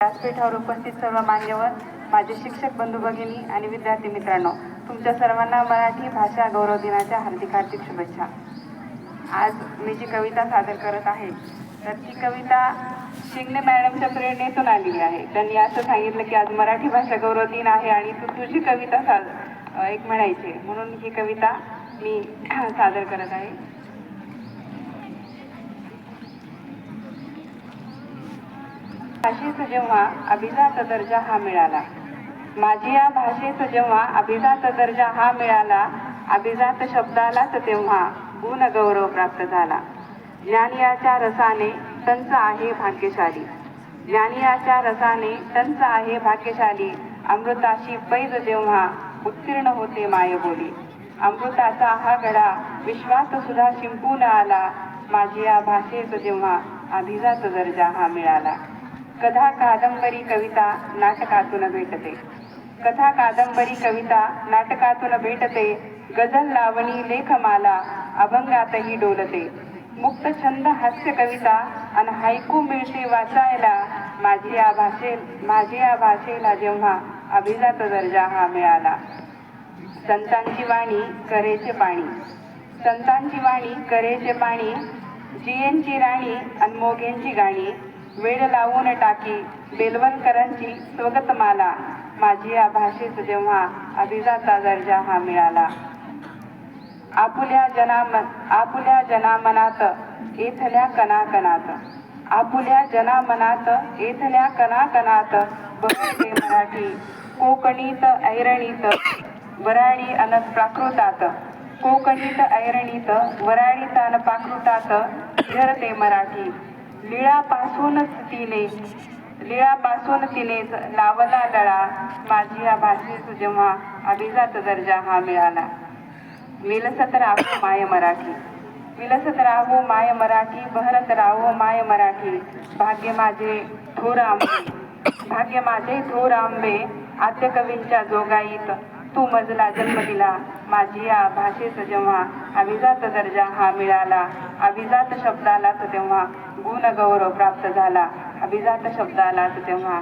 व्यासपीठावर उपस्थित सर्व मान्यवर, माझे शिक्षक बंधू भगिनी आणि विद्यार्थी मित्रांनो, तुमच्या सर्वांना मराठी भाषा गौरव दिनाच्या हार्दिक हार्दिक शुभेच्छा। आज मी जी कविता सादर करत आहे तर ती कविता शिंगणे मॅडमच्या प्रेरणेतून आलेली आहे। त्यांनी असं सांगितलं की आज मराठी भाषा गौरव दिन आहे आणि तू तुझी कविता एक म्हणायची, म्हणून ही कविता मी सादर करत आहे। भाषेस जेव्हा अभिजात दर्जा हा मिळाला, माझी या भाषेस जेव्हा अभिजात दर्जा हा मिळाला, अभिजात शब्दालाच तेव्हा गुण गौरव प्राप्त झाला। ज्ञानियाच्या रसाने टंच आहे भाग्यशाली, ज्ञानियाच्या रसाने टंच आहे भाग्यशाली। अमृताशी पैज जेव्हा उत्तीर्ण होते मायबोली, अमृताचा हा गडा विश्वात सुद्धा शिंपून आला, माझी या भाषेस जेव्हा अभिजात दर्जा हा मिळाला। कथा कादंबरी कविता नाटकातून भेटते, कथा कादंबरी कविता नाटकातून भेटते। गझल लावणी लेखमाला अभंगातही डोलते, मुक्त छंद हास्य कविता अन हायकू मिळते वाचायला, माझी या भाषेला जेव्हा अभिजात दर्जा हा मिळाला। संतांची वाणी करेचे पाणी, संतांची वाणी करेचे पाणी, जियेंची राणी अनमोगेंची गाणी, वेळ लावून टाकी बेलवलकरांची स्वगत माला, माझी या भाषेस जेव्हा अभिजात दर्जा हा मिळाला। आपुल्या जनामनात येथल्या कणाकणात, आपुल्या जनामनात येथल्या कणाकणात, बहरते मराठी कोकणीत ऐरणीत वराडी अन प्राकृतात, कोकणीत ऐरणीत वराडीत अन प्राकृतात झरते मराठी। लीळापासून तिने लावला लळा, माझी या भाषेस जेव्हा अभिजात दर्जा हा मिळाला। विलसत राहो माय मराठी, विलसत राहो माय मराठी, बहरत राहो माय मराठी। भाग्य माझे थोर आंबे, भाग्य माझे थोर आंबे, आद्य कवींच्या जोगाईत तू मजला जन्म दिला, माझी या भाषेस जेव्हा अभिजात दर्जा हा मिळाला। अभिजात शब्दालाच तेव्हा गुण गौरव प्राप्त झाला, अभिजात शब्दालाच तेव्हा